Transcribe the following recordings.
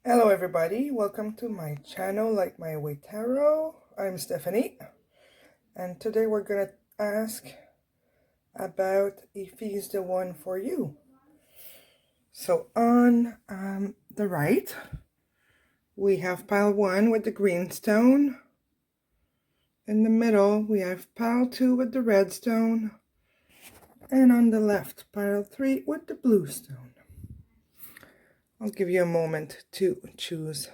Hello everybody, welcome to my channel, lightmywaytarot. I'm Stephanie, and today we're going to ask about if he's the one for you. So on the right, we have pile 1 with the green stone. In the middle, we have pile 2 with the red stone. And on the left, pile 3 with the blue stone. I'll give you a moment to choose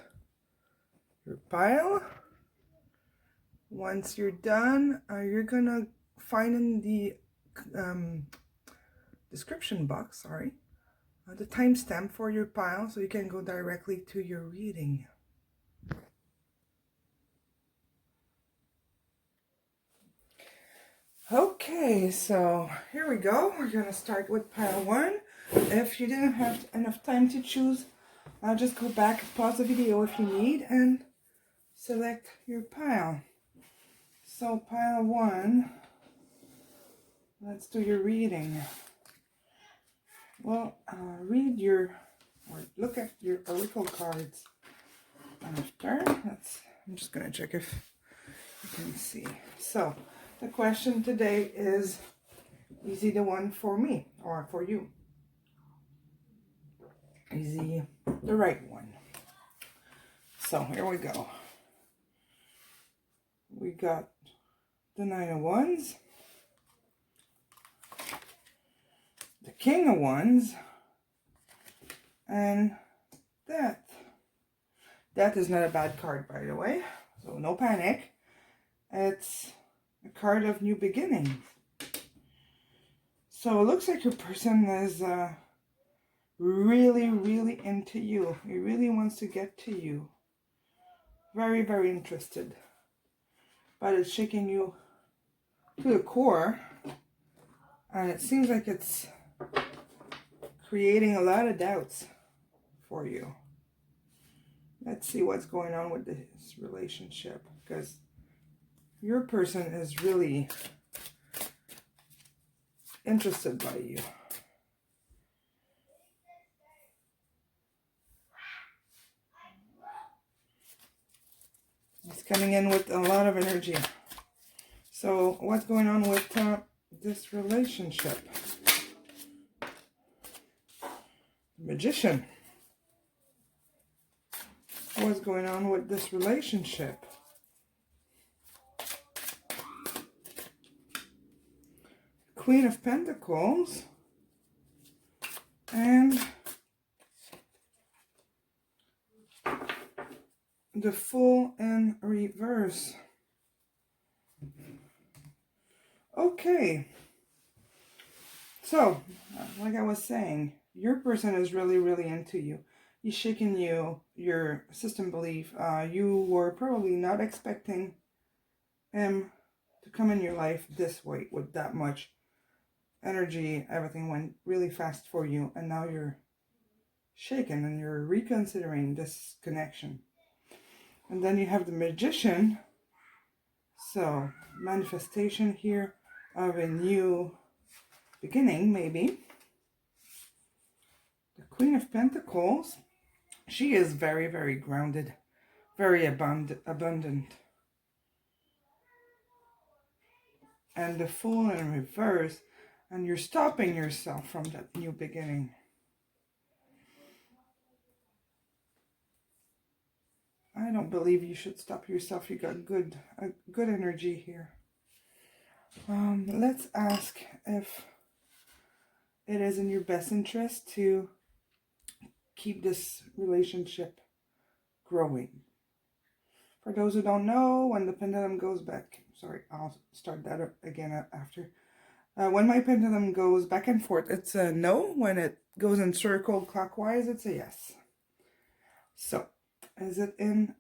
your pile. Once you're done, you're gonna find in the description box, the timestamp for your pile so you can go directly to your reading. Okay, so here we go. We're gonna start with pile 1. If you didn't have enough time to choose, just go back, pause the video if you need, and select your pile. So pile 1, let's do your reading. Well, read your, or look at your oracle cards after. I'm just going to check if you can see. So, the question today is he the one for me or for you? Is he the right one? So, here we go. We got the Nine of Wands, the King of Wands, and Death. Death is not a bad card, by the way, so no panic. It's a card of new beginnings. So it looks like your person is really into you. He really wants to get to you. Very interested. But it's shaking you to the core. And it seems like it's creating a lot of doubts for you. Let's see what's going on with this relationship, because your person is really interested by you. He's coming in with a lot of energy. So what's going on with this relationship? Magician. What's going on with this relationship? Queen of Pentacles. And the Fool in reverse. Okay. So, like I was saying, your person is really into you. He's shaking you, your system belief. You were probably not expecting him to come in your life this way with that much energy. Everything went really fast for you, and now you're shaken and you're reconsidering this connection. And then you have the Magician. So, manifestation here of a new beginning, maybe. The Queen of Pentacles. She is very grounded, very abundant. And the Fool in reverse, and you're stopping yourself from that new beginning. I don't believe you should stop yourself. You got good energy here. Let's ask if it is in your best interest to keep this relationship growing. For those who don't know, when the pendulum goes back, sorry, I'll start that again after. When my pendulum goes back and forth, it's a no. When it goes in circle clockwise, it's a yes. So, is it in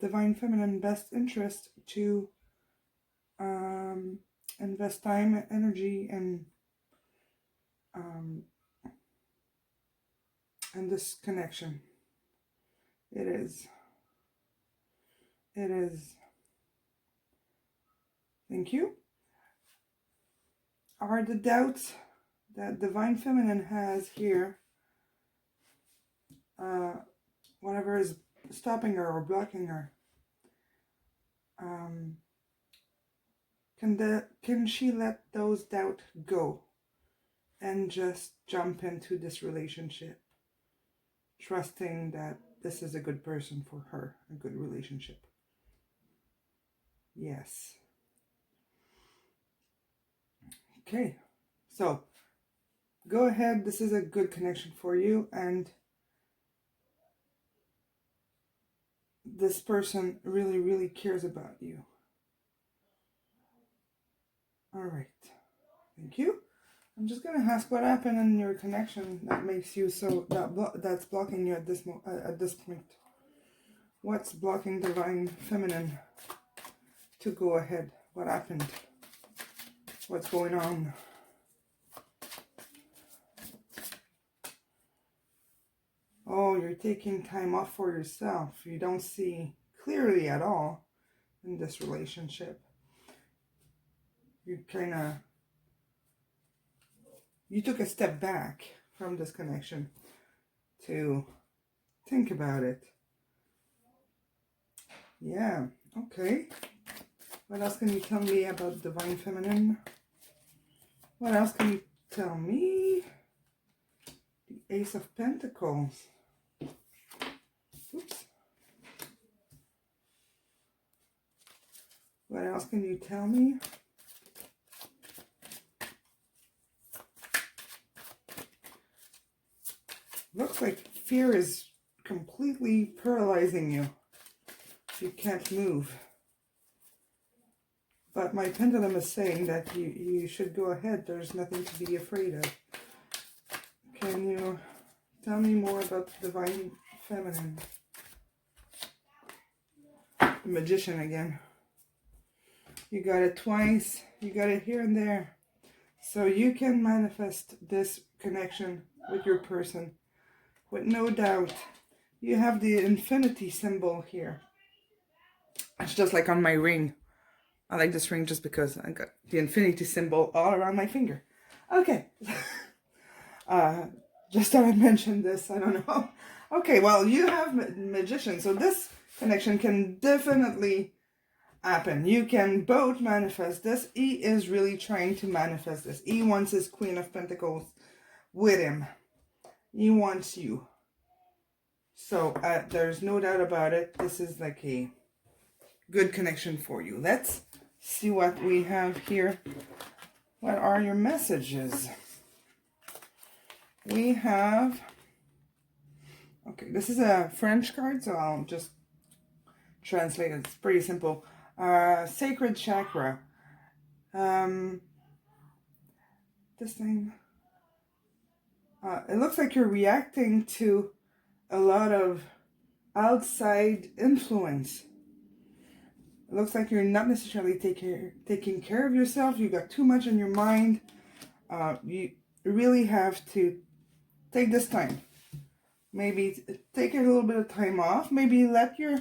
Divine Feminine best interest to invest time, energy, and this connection? It is. It is. Thank you. Are the doubts that Divine Feminine has here, what whatever is stopping her or blocking her, can she let those doubts go and just jump into this relationship, trusting that this is a good person for her, a good relationship? Yes. Okay, so go ahead. This is a good connection for you, and this person really, really cares about you. All right. Thank you. I'm just gonna ask what happened in your connection that makes you so that's blocking you at this point. What's blocking divine feminine to go ahead? What happened? What's going on? Oh, you're taking time off for yourself. You don't see clearly at all in this relationship. You took a step back from this connection to think about it. Yeah, okay. What else can you tell me about divine feminine? What else can you tell me? The Ace of Pentacles. Oops. What else can you tell me? Looks like fear is completely paralyzing you. You can't move. But my pendulum is saying that you should go ahead. There's nothing to be afraid of. Can you tell me more about the divine feminine? The Magician again. You got it twice. You got it here and there. So you can manifest this connection with your person with no doubt. You have the infinity symbol here. It's just like on my ring. I like this ring just because I got the infinity symbol all around my finger. Okay. Just thought I'd mention this. I don't know. Okay, well, you have Magician. So this connection can definitely happen. You can both manifest this. He is really trying to manifest this. He wants his Queen of Pentacles with him. He wants you. So there's no doubt about it. This is like a good connection for you. Let's see what we have here. What are your messages? We have, okay, this is a French card, so I'll just translate it. It's pretty simple. Sacred chakra. This thing, it looks like you're reacting to a lot of outside influence. It looks like you're not necessarily taking care of yourself. You got too much in your mind. You really have to take this time. Maybe take a little bit of time off. Maybe let your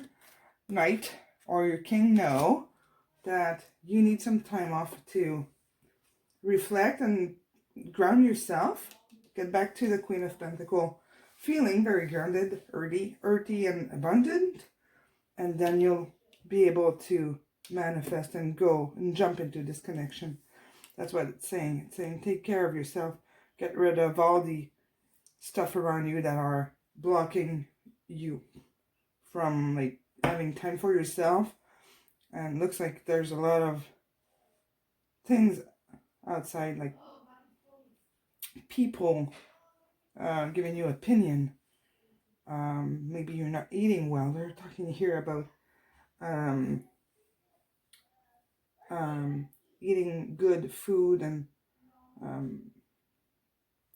knight or your king know that you need some time off to reflect and ground yourself. Get back to the Queen of Pentacles, feeling very grounded, earthy and abundant. And then you'll be able to manifest and go and jump into this connection. That's what it's saying. It's saying take care of yourself. Get rid of all the stuff around you that are blocking you from like having time for yourself. And looks like there's a lot of things outside, like people giving you opinion. Maybe you're not eating well. They're talking here about eating good food and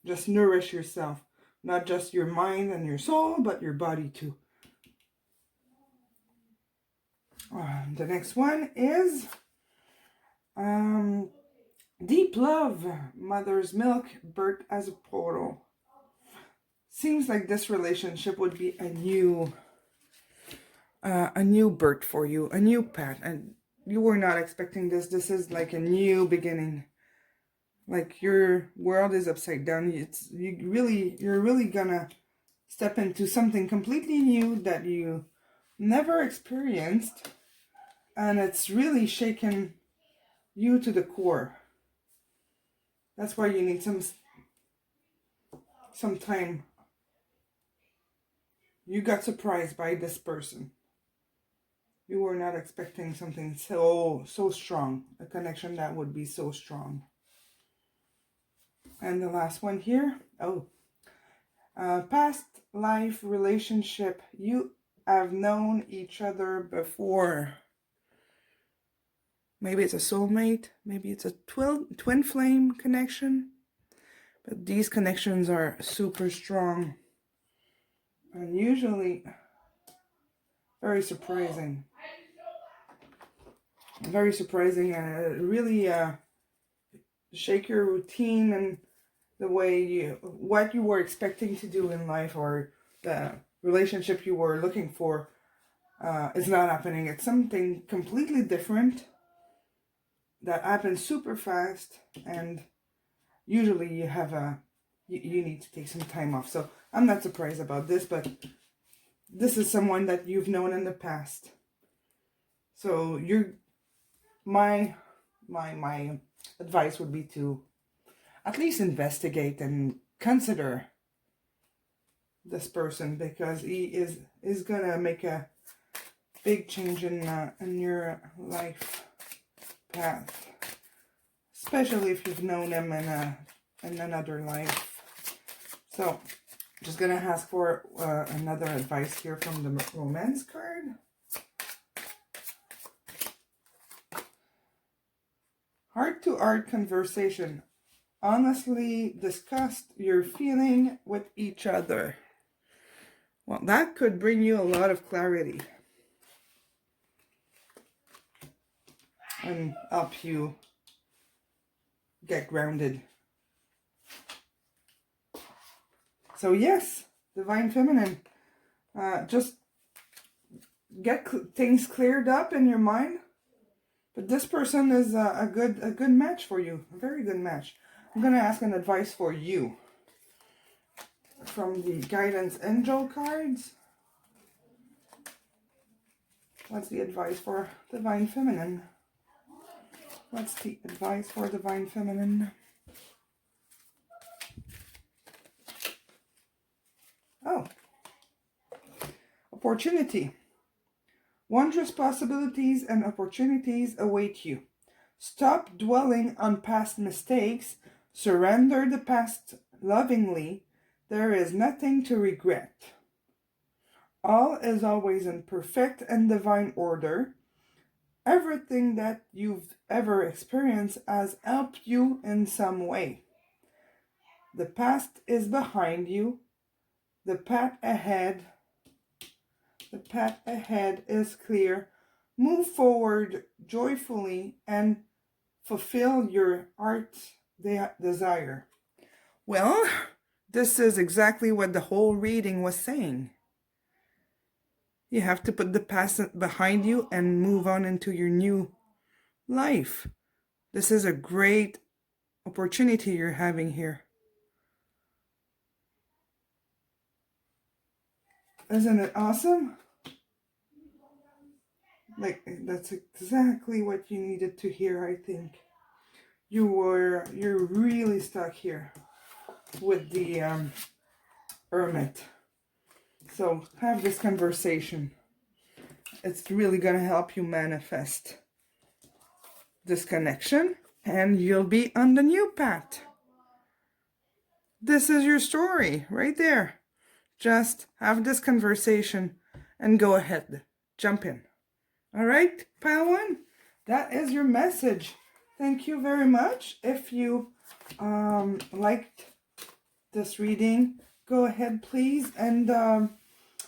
just nourish yourself. Not just your mind and your soul, but your body too. The next one is deep love, mother's milk, birth as a portal. Seems like this relationship would be a new birth for you, a new path, and you were not expecting this. This is like a new beginning. Like your world is upside down. You're really gonna step into something completely new that you never experienced, and it's really shaken you to the core. That's why you need some time. You got surprised by this person. You were not expecting something so strong, a connection that would be so strong. And the last one here, past life relationship. You have known each other before. Maybe it's a soulmate, maybe it's a twin flame connection. But these connections are super strong and usually very surprising. Very surprising, and really shake your routine and the way what you were expecting to do in life, or the relationship you were looking for is not happening. It's something completely different that happens super fast, and usually you have you need to take some time off. So I'm not surprised about this, but this is someone that you've known in the past. So my advice would be to at least investigate and consider this person, because he is gonna make a big change in your life path, especially if you've known him in another life. So just gonna ask for another advice here from the romance card. Heart-to-heart conversation. Honestly discuss your feeling with each other. Well, that could bring you a lot of clarity and help you get grounded. So yes, Divine Feminine, just get things cleared up in your mind. But this person is a good match for you, a very good match. I'm going to ask an advice for you from the guidance angel cards. What's the advice for Divine Feminine? What's the advice for Divine Feminine? Oh, opportunity. Wondrous possibilities and opportunities await you. Stop dwelling on past mistakes. Surrender the past lovingly. There is nothing to regret. All is always in perfect and divine order. Everything that you've ever experienced has helped you in some way. The past is behind you. The path ahead is clear. Move forward joyfully and fulfill your heart's desire. Well, this is exactly what the whole reading was saying. You have to put the past behind you and move on into your new life. This is a great opportunity you're having here. Isn't it awesome? Like, that's exactly what you needed to hear, I think. You're really stuck here with the hermit. So have this conversation. It's really going to help you manifest this connection, and you'll be on the new path. This is your story right there. Just have this conversation and go ahead. Jump in. All right, pile one? That is your message. Thank you very much. If you liked this reading, go ahead please and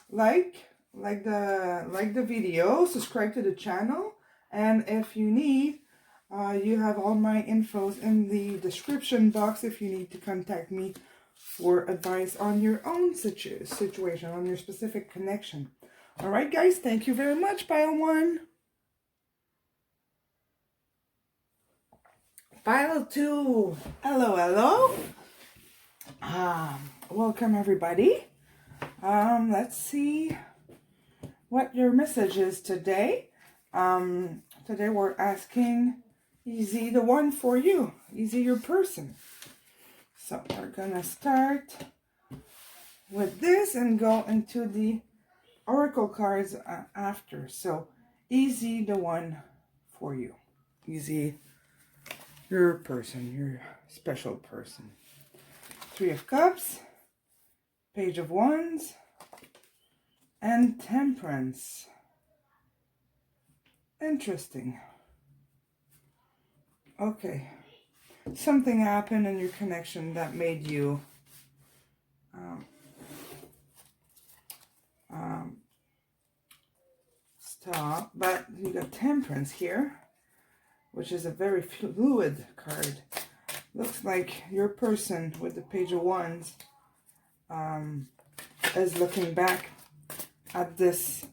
like the video, subscribe to the channel, and if you need, you have all my infos in the description box if you need to contact me for advice on your own situation, on your specific connection. All right, guys, thank you very much. Pile one. Pile two. Hello. Welcome everybody. Let's see what your message is today. Today we're asking, is he the one for you? Is he your person? So we're gonna start with this and go into the oracle cards after. So, is he the one for you? Is he your person, your special person? Three of Cups, Page of Wands, and Temperance. Interesting. Okay. Something happened in your connection that made you stop. But you got Temperance here, which is a very fluid card. Looks like your person with the Page of Wands is looking back at this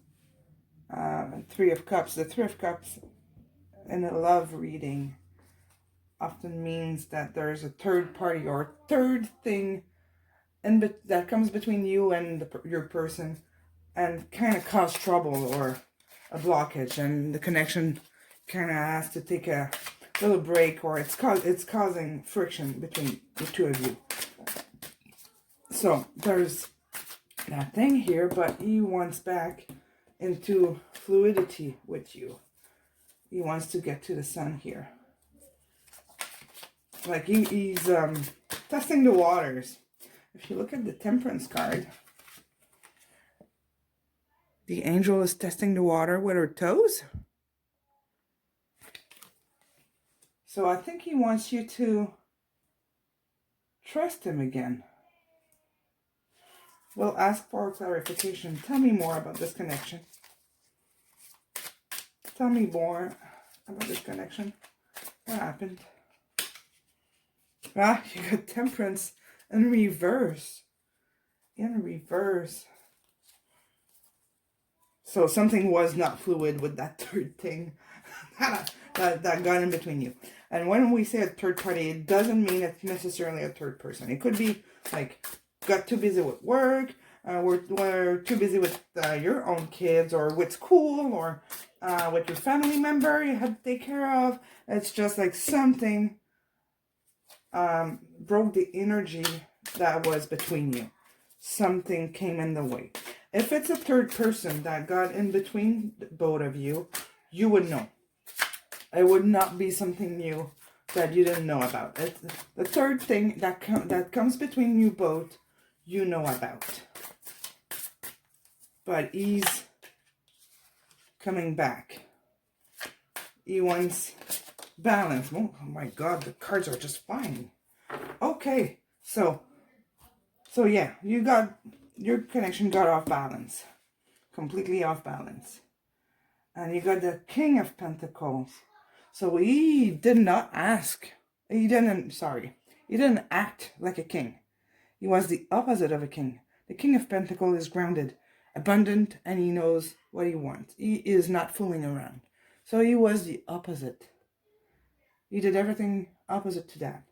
Three of Cups. The Three of Cups in a love reading often means that there's a third party or third thing that comes between you and your person and kind of cause trouble or a blockage, and the connection kind of has to take a little break, or it's causing friction between the two of you. So there's that thing here, but he wants back into fluidity with you. He wants to get to the sun here. Like he's testing the waters. If you look at the Temperance card, the angel is testing the water with her toes. So I think he wants you to trust him again. We'll ask for clarification. Tell me more about this connection. Tell me more about this connection. What happened? Ah, you got Temperance in reverse. In reverse. So something was not fluid with that third thing that got in between you. And when we say a third party, it doesn't mean it's necessarily a third person. It could be like, got too busy with work, we're too busy with your own kids, or with school, or with your family member you had to take care of. It's just like something broke the energy that was between you. Something came in the way. If it's a third person that got in between both of you, you would know. It would not be something new that you didn't know about. It's the third thing that comes between you both, you know about. But he's coming back. He wants balance. Oh my God, the cards are just fine. Okay, so yeah, your connection got off balance. Completely off balance. And you got the King of Pentacles. So he did not ask. He didn't act like a king. He was the opposite of a king. The King of Pentacles is grounded, abundant, and he knows what he wants. He is not fooling around. So he was the opposite. He did everything opposite to that.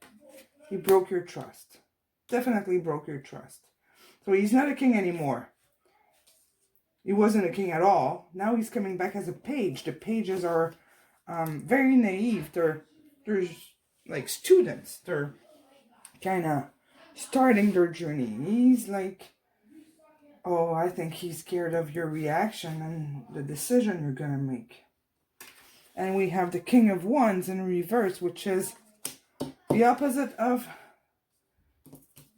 He broke your trust. Definitely broke your trust. So he's not a king anymore. He wasn't a king at all. Now he's coming back as a page. The pages are very naive. They're like students. They're kind of starting their journey. He's like, oh, I think he's scared of your reaction and the decision you're going to make. And we have the King of Wands in reverse, which is the opposite of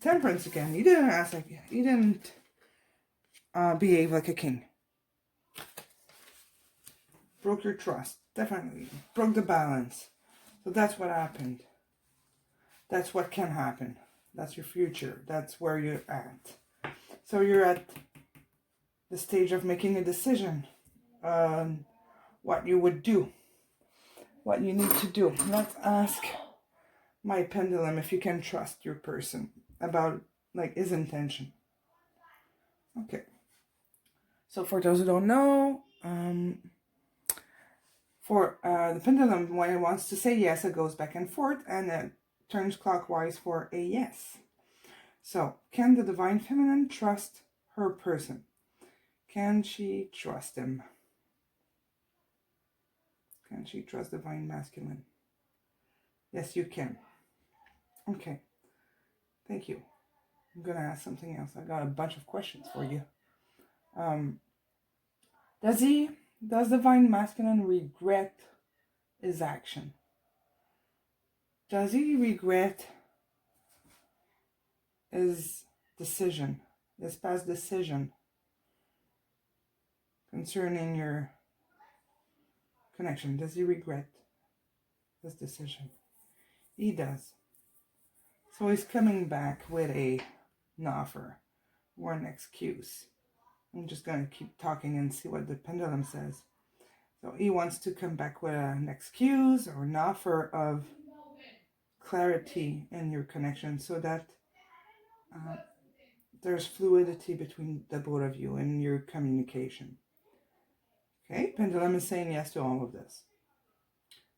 Temperance again. He didn't ask like, he didn't behave like a king. Broke your trust. Definitely. Broke the balance. So that's what happened. That's what can happen. That's your future. That's where you're at. So you're at the stage of making a decision on what you would do. What you need to do. Let's ask my pendulum if you can trust your person about like his intention. Okay. So for those who don't know, for the pendulum, when it wants to say yes, it goes back and forth and it turns clockwise for a yes. So can the Divine Feminine trust her person. Can she trust him? Can she trust Divine Masculine? Yes, you can. Okay. Thank you. I'm going to ask something else. I got a bunch of questions for you. Does Divine Masculine regret his action? Does he regret his decision, his past decision concerning your connection? Does he regret his decision? He does. So he's coming back with an offer or an excuse. I'm just going to keep talking and see what the pendulum says. So he wants to come back with an excuse or an offer of clarity in your connection so that there's fluidity between the both of you in your communication. Okay, pendulum is saying yes to all of this.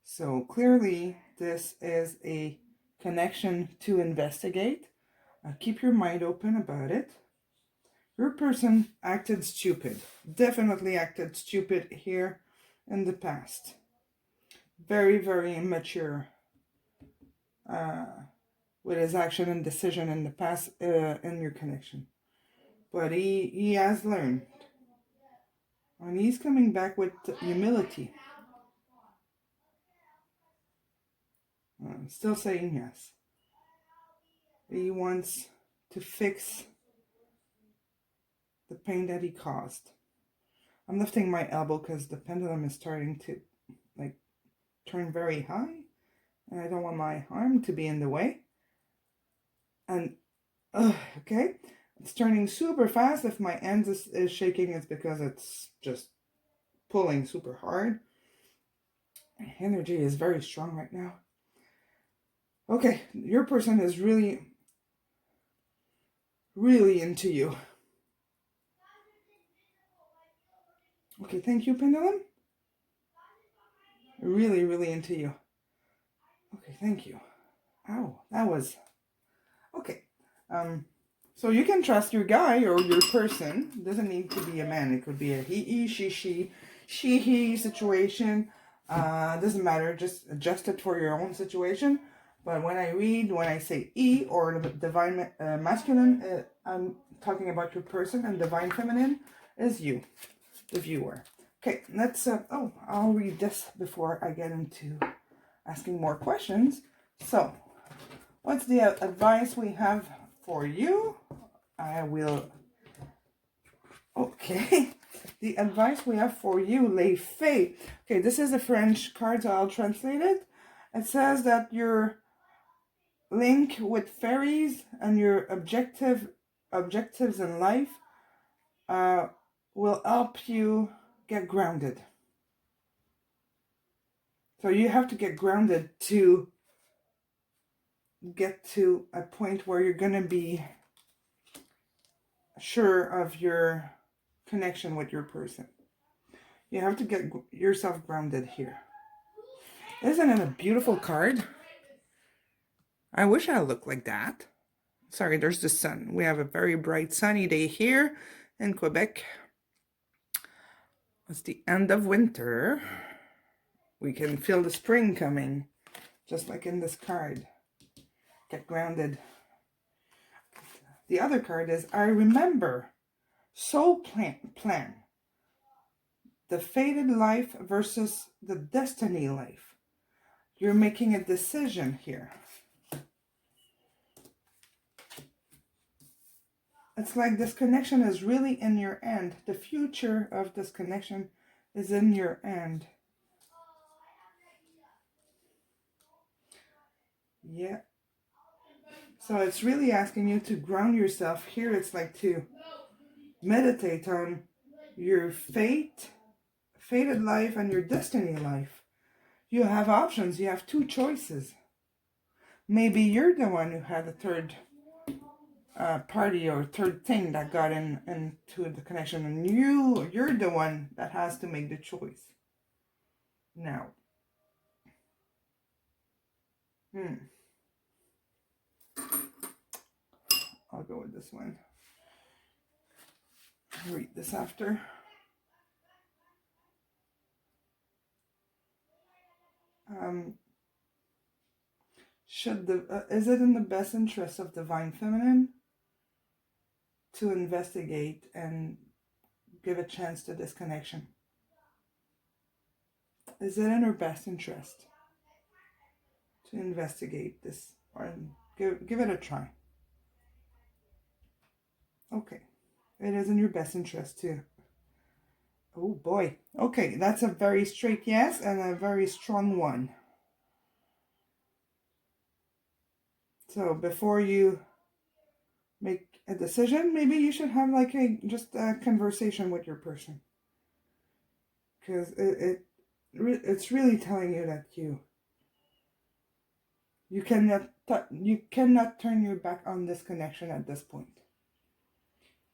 So clearly this is a connection to investigate. Keep your mind open about it. Your person acted stupid. Definitely acted stupid here in the past. Very, very immature with his action and decision in the past in your connection. But he has learned. And he's coming back with humility. Still saying yes. He wants to fix the pain that he caused. I'm lifting my elbow because the pendulum is starting to turn very high. And I don't want my arm to be in the way. And, okay. It's turning super fast. If my hand is shaking, it's because it's just pulling super hard. Energy is very strong right now. Okay, your person is really, really into you. Okay, thank you, pendulum. Really, really into you. Okay, thank you. Ow, that was... Okay. So you can trust your guy or your person. It doesn't need to be a man. It could be a he, she, he situation. Doesn't matter. Just adjust it for your own situation. But when I say he or the divine masculine, I'm talking about your person, and divine feminine is you, the viewer. Okay, let's, I'll read this before I get into asking more questions. So, what's the advice we have for you? I will, okay. The advice we have for you, Les Fées. Okay, this is a French card, so I'll translate it. It says that your link with fairies and your objectives in life will help you get grounded. So you have to get grounded to get to a point where you're going to be sure of your connection with your person. You have to get yourself grounded here. Isn't it a beautiful card? I wish I looked like that. Sorry, there's the sun. We have a very bright sunny day here in Quebec. It's the end of winter. We can feel the spring coming, just like in this card. Get grounded. The other card is I remember. Soul plan. The fated life versus the destiny life. You're making a decision here. It's like this connection is really in your hand. The future of this connection is in your hand. Yeah. So it's really asking you to ground yourself. Here it's like to meditate on your fated life and your destiny life. You have options. You have two choices. Maybe you're the one who had the third party or third thing that got into the connection, and you're the one that has to make the choice. Now, I'll go with this one. I'll read this after. Is it in the best interest of divine feminine to investigate and give a chance to this connection? Is it in her best interest to investigate this or give it a try? Okay. It is in your best interest too. Oh boy. Okay, that's a very straight yes and a very strong one. So before you make a decision, maybe you should have like just a conversation with your person. Because it's really telling you that you cannot turn your back on this connection at this point.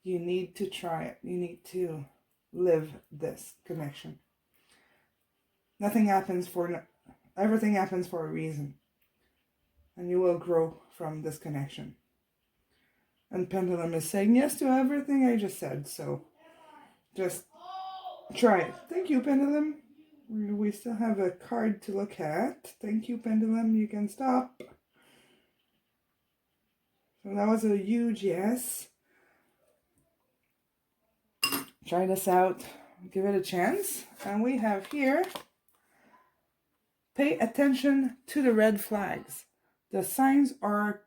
You need to try it. You need to live this connection. Everything happens for a reason. And you will grow from this connection. And pendulum is saying yes to everything I just said. So just try it. Thank you, pendulum. We still have a card to look at. Thank you, pendulum. You can stop. So that was a huge yes. Try this out. Give it a chance. And we have here, pay attention to the red flags. The signs are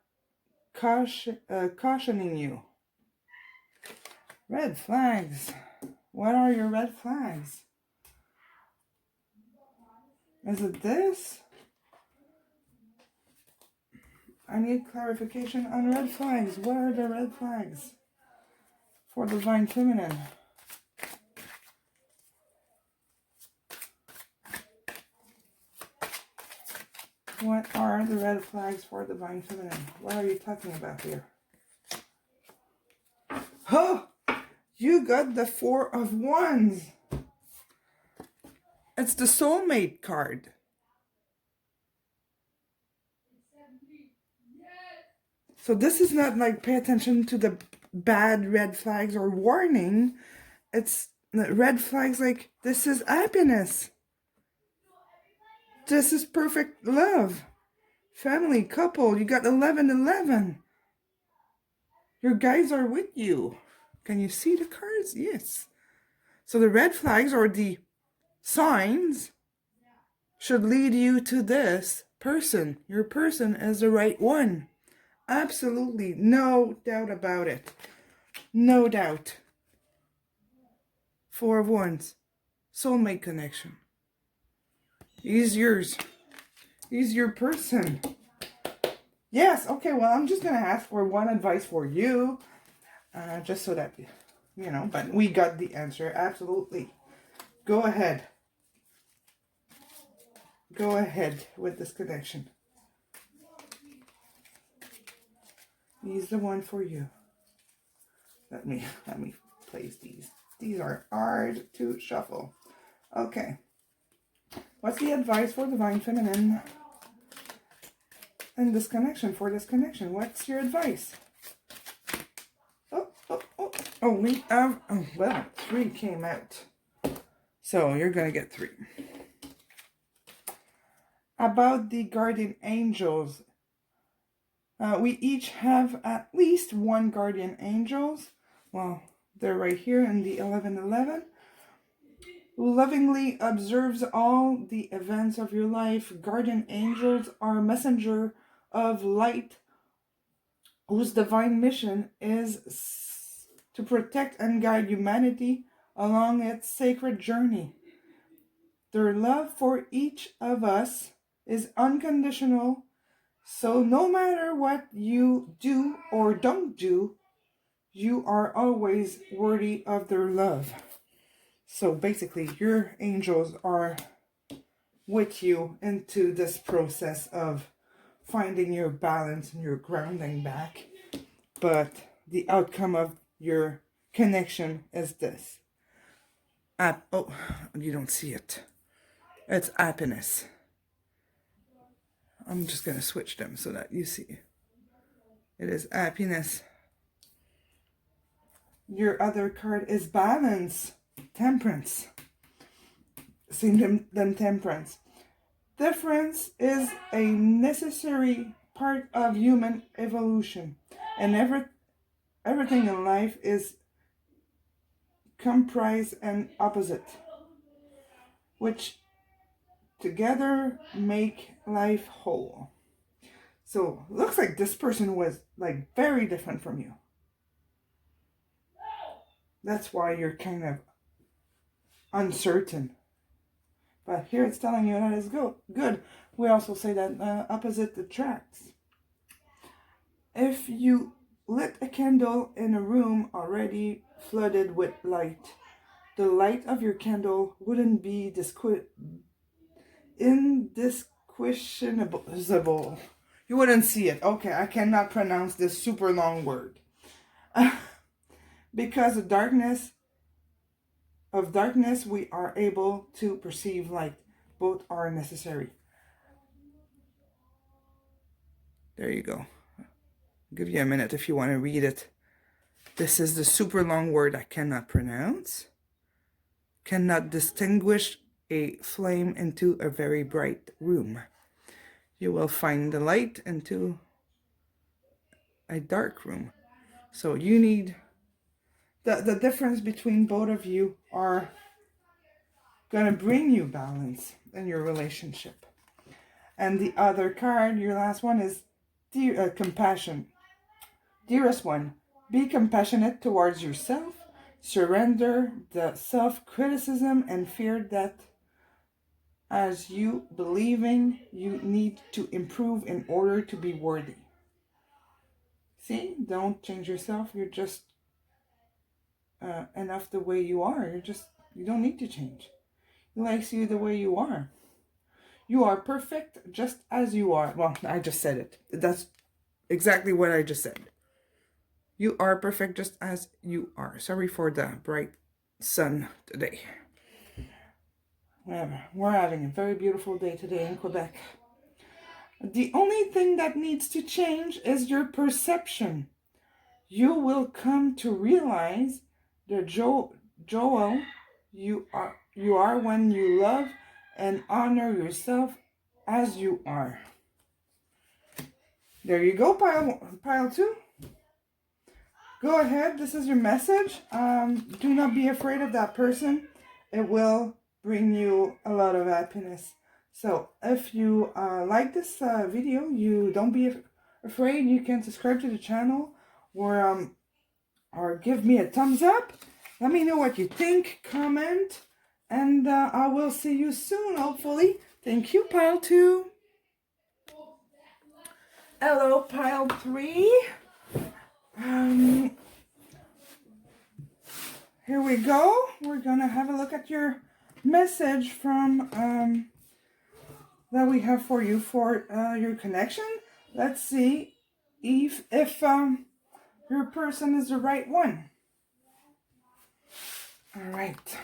cautioning you. Red flags. What are your red flags? Is it this? I need clarification on red flags. What are the red flags for divine feminine? What are the red flags for divine feminine? What are you talking about here? Oh, you got the Four of Wands. It's the Soulmate card. So this is not like pay attention to the bad red flags or warning. It's red flags like this is happiness. This is perfect love. Family, couple, you got 1111. Your guides are with you. Can you see the cards? Yes. So the red flags or the signs should lead you to this person. Your person is the right one. Absolutely. No doubt about it. No doubt. Four of Wands. Soulmate connection. He's yours. He's your person. Yes. Okay, well, I'm just going to ask for one advice for you. Just so that, you know, but we got the answer. Absolutely. Go ahead. Go ahead with this connection. He's the one for you. Let me place these. These are hard to shuffle. Okay. What's the advice for divine feminine and this connection, for this connection? What's your advice? Oh, we have, well, 3 came out. So you're going to get 3. About the guardian angels. We each have at least 1 guardian angels. Well, they're right here in the 1111. Who lovingly observes all the events of your life. Guardian angels are messenger of light whose divine mission is to protect and guide humanity along its sacred journey. Their love for each of us is unconditional, so no matter what you do or don't do, you are always worthy of their love. So basically, your angels are with you into this process of finding your balance and your grounding back. But the outcome of your connection is this. Oh, you don't see it. It's happiness. I'm just going to switch them so that you see. It is happiness. Your other card is balance, temperance. Same than temperance. Difference is a necessary part of human evolution, and everything in life is comprised and opposite, which together make life whole. So looks like this person was like very different from you. That's why you're kind of uncertain. But here it's telling you that it's good. We also say that opposite attracts. If you lit a candle in a room already flooded with light, the light of your candle wouldn't be indistinguishable. You wouldn't see it. Okay, I cannot pronounce this super long word. Because of darkness, we are able to perceive light. Both are necessary. There you go. I'll give you a minute if you want to read it. This is the super long word I cannot pronounce. Cannot distinguish a flame into a very bright room. You will find the light into a dark room. So you need the difference between both of you are gonna bring you balance in your relationship. And the other card, your last one, is compassion. Dearest one, be compassionate towards yourself. Surrender the self-criticism and fear that as you believing you need to improve in order to be worthy. See, don't change yourself. You're just enough the way you are. You don't need to change. He likes you the way you are. You are perfect just as you are. Well, I just said it. That's exactly what I just said. You are perfect just as you are. Sorry for the bright sun today. Whatever. We're having a very beautiful day today in Quebec. The only thing that needs to change is your perception. You will come to realize the joy you are when you love and honor yourself as you are. There you go, pile 2. Go ahead. This is your message. Do not be afraid of that person. It will bring you a lot of happiness. So if you like this video, you don't be afraid. You can subscribe to the channel or give me a thumbs up. Let me know what you think. Comment. And I will see you soon, hopefully. Thank you, pile 2. Hello, pile 3. Here we go. We're gonna have a look at your message from that we have for you for your connection. Let's see if your person is the right one. All right.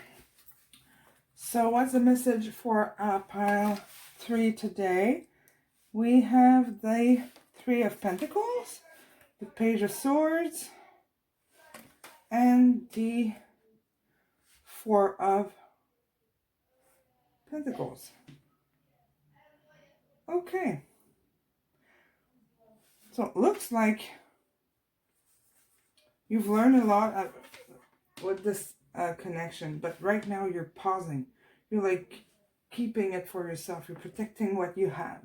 So what's the message for pile 3 today? We have the 3 of Pentacles, the Page of Swords, and the 4 of Pentacles. Okay. So it looks like you've learned a lot with this connection, but right now you're pausing. You're like keeping it for yourself. You're protecting what you have.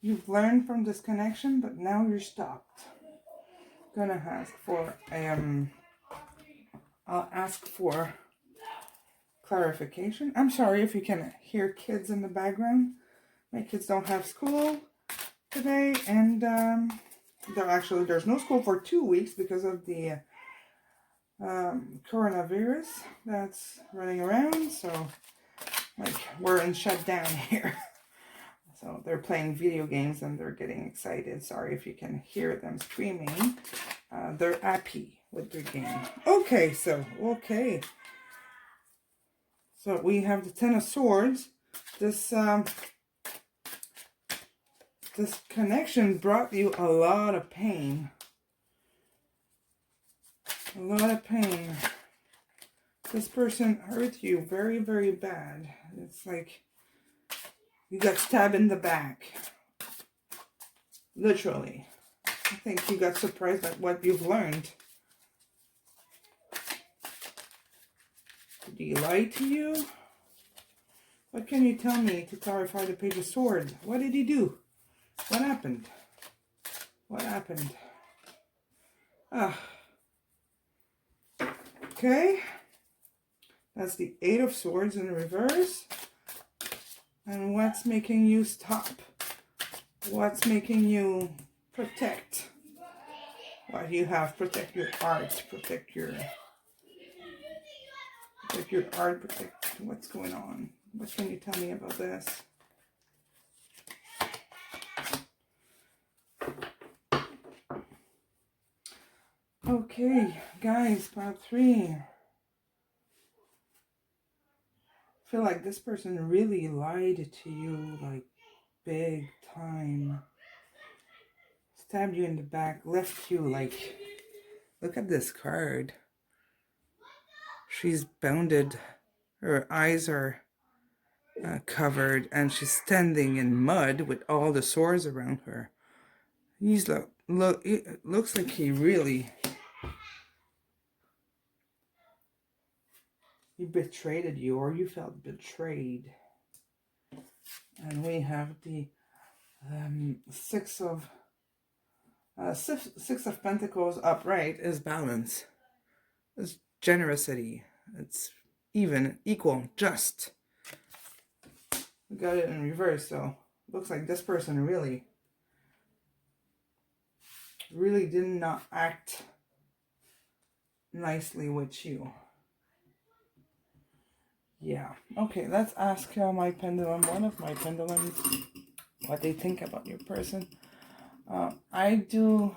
You've learned from this connection, but now you're stopped. Gonna ask for I'll ask for clarification. I'm sorry if you can hear kids in the background. My kids don't have school today, and there's no school for 2 weeks because of the coronavirus that's running around. So like we're in shutdown here. So they're playing video games and they're getting excited. Sorry if you can hear them screaming. They're happy with their game. Okay. So we have the 10 of Swords. This connection brought you a lot of pain. A lot of pain. This person hurt you very, very bad. It's like you got stabbed in the back. Literally. I think you got surprised at what you've learned. Did he lie to you? What can you tell me to clarify the Page of Swords? What did he do? What happened? What happened? Ah. Okay. That's the Eight of Swords in reverse. And what's making you stop? What's making you protect what you have? Protect your art. Protect your art. Protect what's going on. What can you tell me about this? Okay, guys, part 3. I feel like this person really lied to you, like, big time. Stabbed you in the back, left you, like, look at this card. She's bounded. Her eyes are covered, and she's standing in mud with all the sores around her. He's it looks like he betrayed you, or you felt betrayed. And we have the Six of Pentacles upright is balance. It's generosity. It's even, equal, just. We got it in reverse, so looks like this person really did not act nicely with you. Yeah. Okay, let's ask my pendulum, one of my pendulums, what they think about your person. I do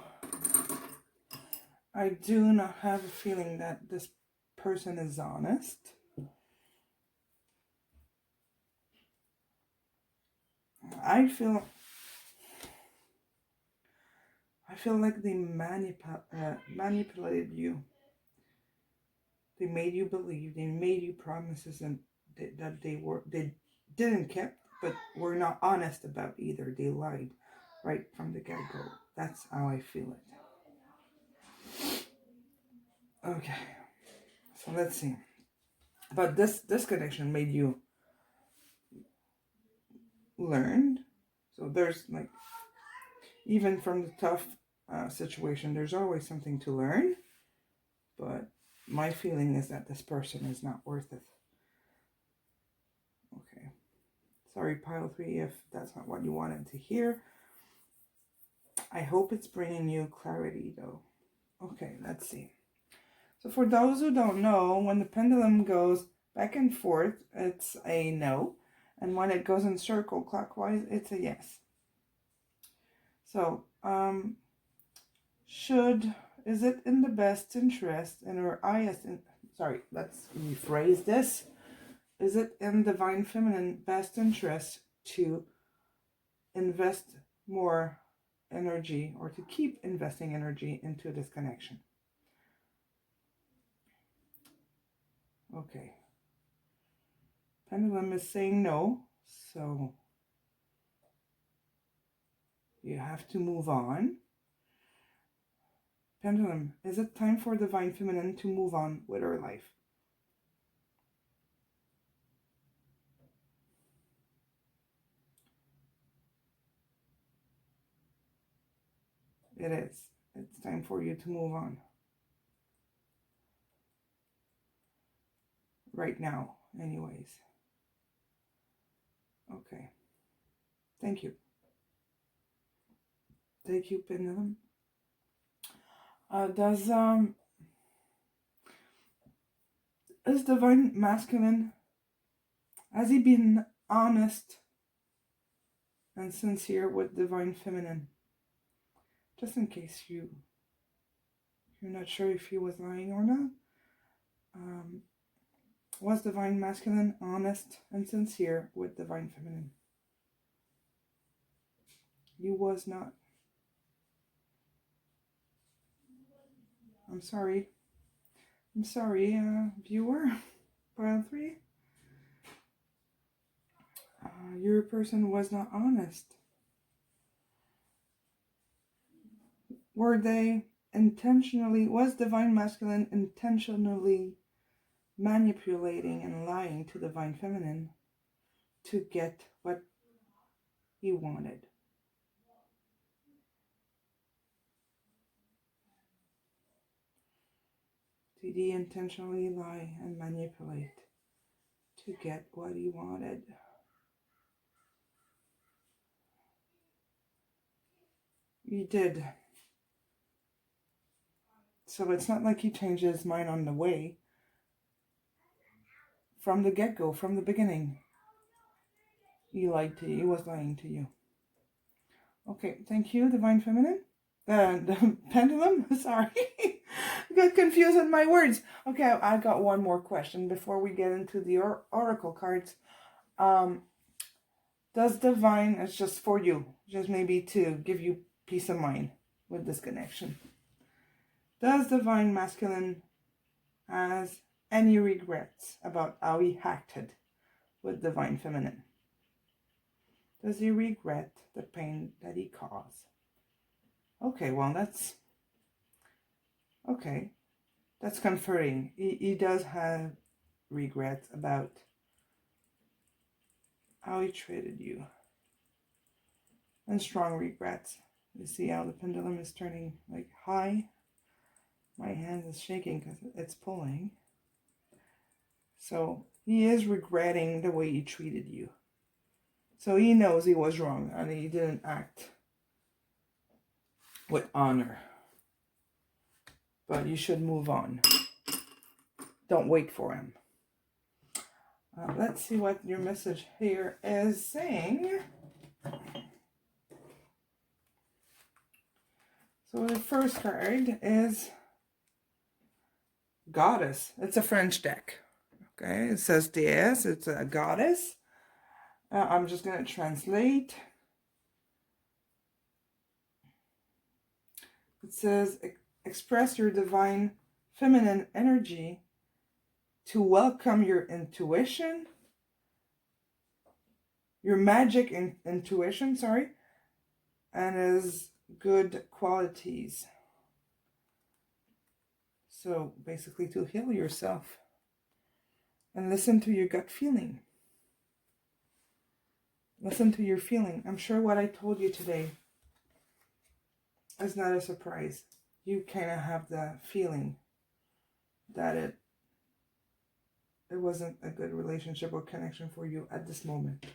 not have a feeling that this person is honest. I feel like they manipulated you. They made you believe. They made you promises and that they didn't keep, but were not honest about either. They lied right from the get-go. That's how I feel it. Okay, so let's see. But this connection made you learn. So there's like, even from the tough situation, there's always something to learn. But my feeling is that this person is not worth it. Okay. Sorry, pile 3, if that's not what you wanted to hear. I hope it's bringing you clarity, though. Okay, let's see. So for those who don't know, when the pendulum goes back and forth, it's a no. And when it goes in circle clockwise, it's a yes. So, is it in the best interest let's rephrase this. Is it in divine feminine best interest to invest more energy, or to keep investing energy into this connection? Okay. Pendulum is saying no, so you have to move on. Pendulum, is it time for divine feminine to move on with her life? It is. It's time for you to move on. Right now, anyways. Okay. Thank you. Thank you, pendulum. Is divine masculine, has he been honest and sincere with divine feminine? Just in case you're not sure if he was lying or not. Was divine masculine honest and sincere with divine feminine? He was not. I'm sorry. I'm sorry, viewer, pile 3. Your person was not honest. Were they intentionally, was Divine Masculine intentionally manipulating and lying to Divine Feminine to get what he wanted? Did he intentionally lie and manipulate to get what he wanted? He did. So it's not like he changed his mind on the way. From the get-go, from the beginning, he lied to you. He was lying to you. Okay, thank you, Divine Feminine. The pendulum, sorry. Got confused with my words. Okay, I got one more question before we get into the oracle cards. Does Divine, it's just for you, just maybe to give you peace of mind with this connection. Does Divine Masculine has any regrets about how he acted with Divine Feminine? Does he regret the pain that he caused? Okay, well, that's okay. That's comforting. He does have regrets about how he treated you. And strong regrets. You see how the pendulum is turning like high? My hand is shaking because it's pulling. So he is regretting the way he treated you. So he knows he was wrong and he didn't act with honor. But you should move on. Don't wait for him. Let's see what your message here is saying. So the first card is Goddess. It's a French deck. Okay, it says DS. It's a goddess. I'm just going to translate. It says, express your divine feminine energy to welcome your intuition, your magic intuition, and his good qualities. So basically to heal yourself and listen to your gut feeling. Listen to your feeling. I'm sure what I told you today is not a surprise. You kind of have the feeling that it wasn't a good relationship or connection for you at this moment.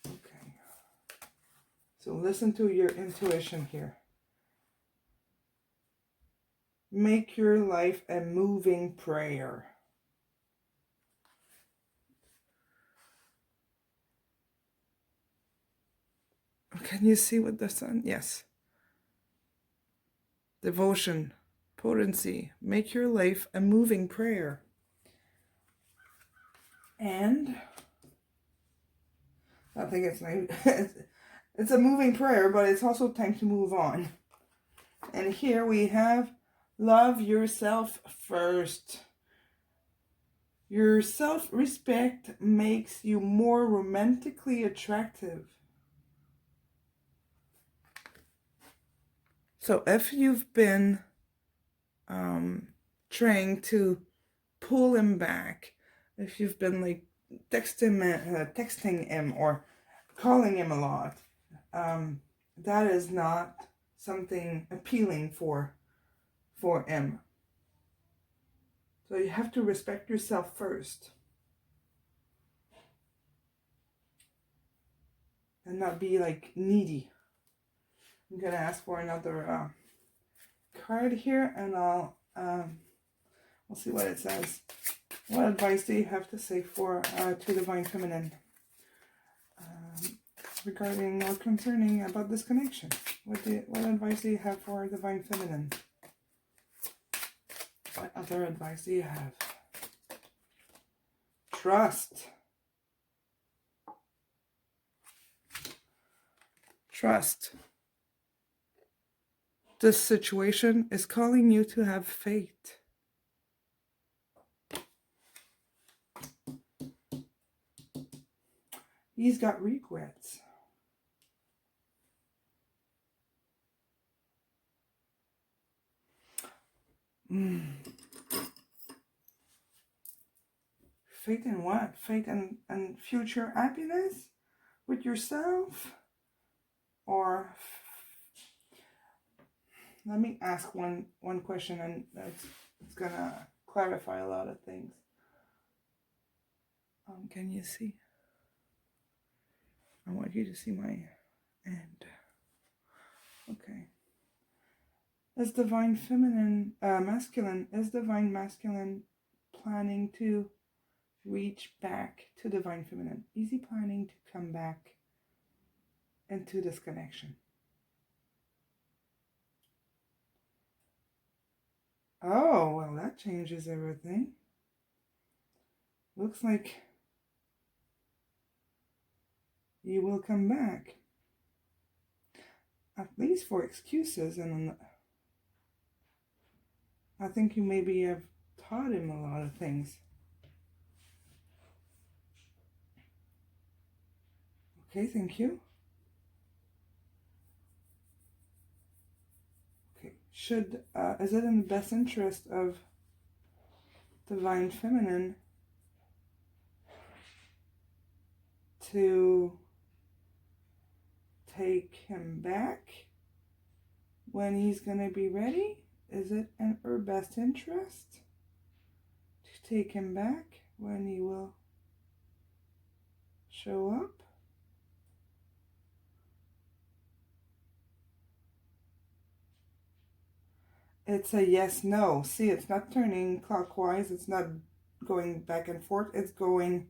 Okay. So listen to your intuition here. Make your life a moving prayer. Can you see with the sun? Yes. Devotion, potency. Make your life a moving prayer. And I think it's a moving prayer, but it's also time to move on. And here we have love yourself first. Your self-respect makes you more romantically attractive. So if you've been trying to pull him back, if you've been like texting him or calling him a lot, that is not something appealing for him. So you have to respect yourself first. And not be like needy. I'm going to ask for another card here and we'll see what it says. What advice do you have to say for to Divine Feminine regarding or concerning about this connection? What advice do you have for Divine Feminine? What other advice do you have? Trust. Trust. This situation is calling you to have faith. He's got regrets. Faith in what? Faith in future happiness with yourself? Or let me ask one question, and it's gonna clarify a lot of things. Can you see? I want you to see my end. Okay. Is divine feminine, masculine, is divine masculine planning to reach back to divine feminine? Is he planning to come back into this connection? Oh, well, that changes everything. Looks like you will come back. At least for excuses, and I think you maybe have taught him a lot of things. Okay, thank you. Okay, is it in the best interest of divine feminine to take him back when he's gonna be ready? Is it in her best interest to take him back when he will show up? It's a yes, no. See, it's not turning clockwise. It's not going back and forth. It's going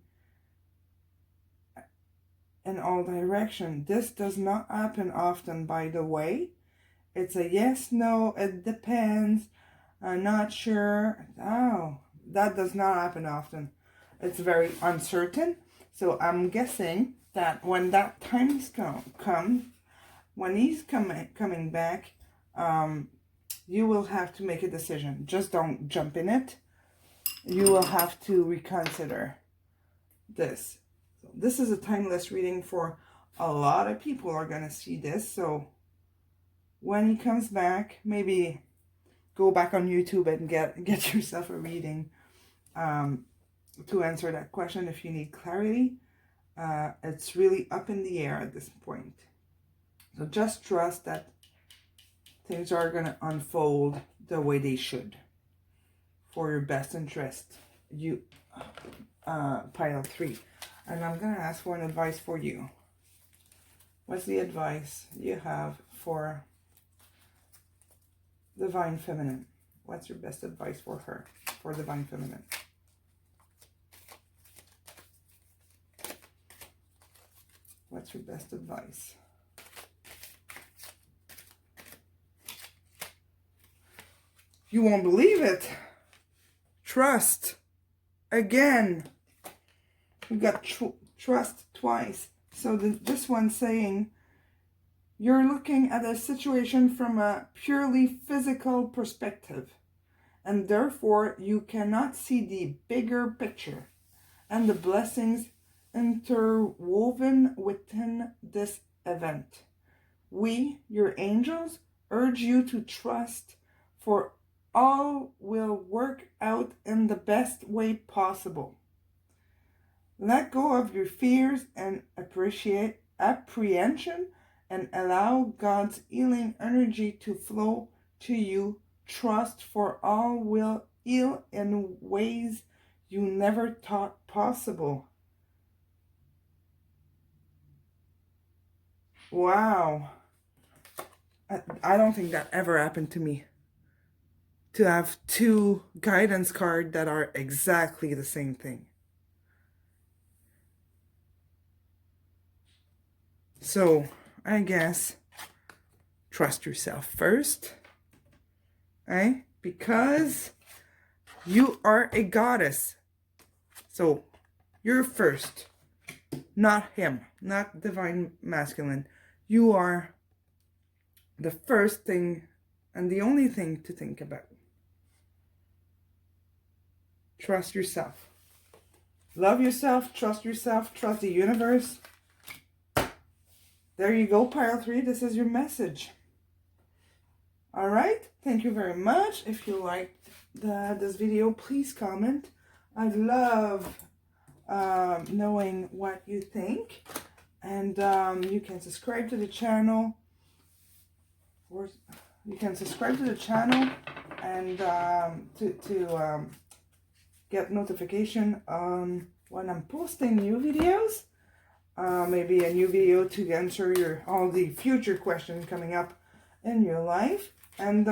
in all directions. This does not happen often, by the way. It's a yes, no, it depends, I'm not sure. Oh, that does not happen often. It's very uncertain. So I'm guessing that when that time comes, when he's coming back, you will have to make a decision. Just don't jump in it. You will have to reconsider this. So this is a timeless reading for a lot of people are going to see this. So when he comes back, maybe go back on YouTube and get yourself a reading to answer that question if you need clarity. It's really up in the air at this point. So just trust that things are going to unfold the way they should for your best interest. You, pile 3. And I'm going to ask for an advice for you. What's the advice you have for divine feminine? What's your best advice for her, for divine feminine? What's your best advice? You won't believe it. Trust. Again. We got trust twice. So this one's saying, you're looking at a situation from a purely physical perspective, and therefore you cannot see the bigger picture and the blessings interwoven within this event. We, your angels, urge you to trust, for all will work out in the best way possible. Let go of your fears and apprehension and allow God's healing energy to flow to you. Trust, for all will heal in ways you never thought possible. Wow. I don't think that ever happened to me. To have 2 guidance cards that are exactly the same thing. So, I guess, trust yourself first, eh? Because you are a goddess. So, you're first, not him, not divine masculine. You are the first thing and the only thing to think about. Trust yourself. Love yourself, trust the universe. there you go, pile 3. This is your message. All right. Thank you very much. If you liked this video, please comment. I'd love knowing what you think. And you can subscribe to the channel. You can subscribe to the channel and to get notification on when I'm posting new videos. Maybe a new video to answer all the future questions coming up in your life. And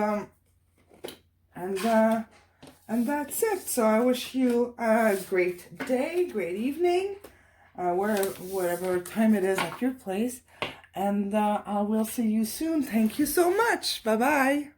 that's it. So I wish you a great day, great evening, whatever time it is at your place. And I will see you soon. Thank you so much. Bye-bye.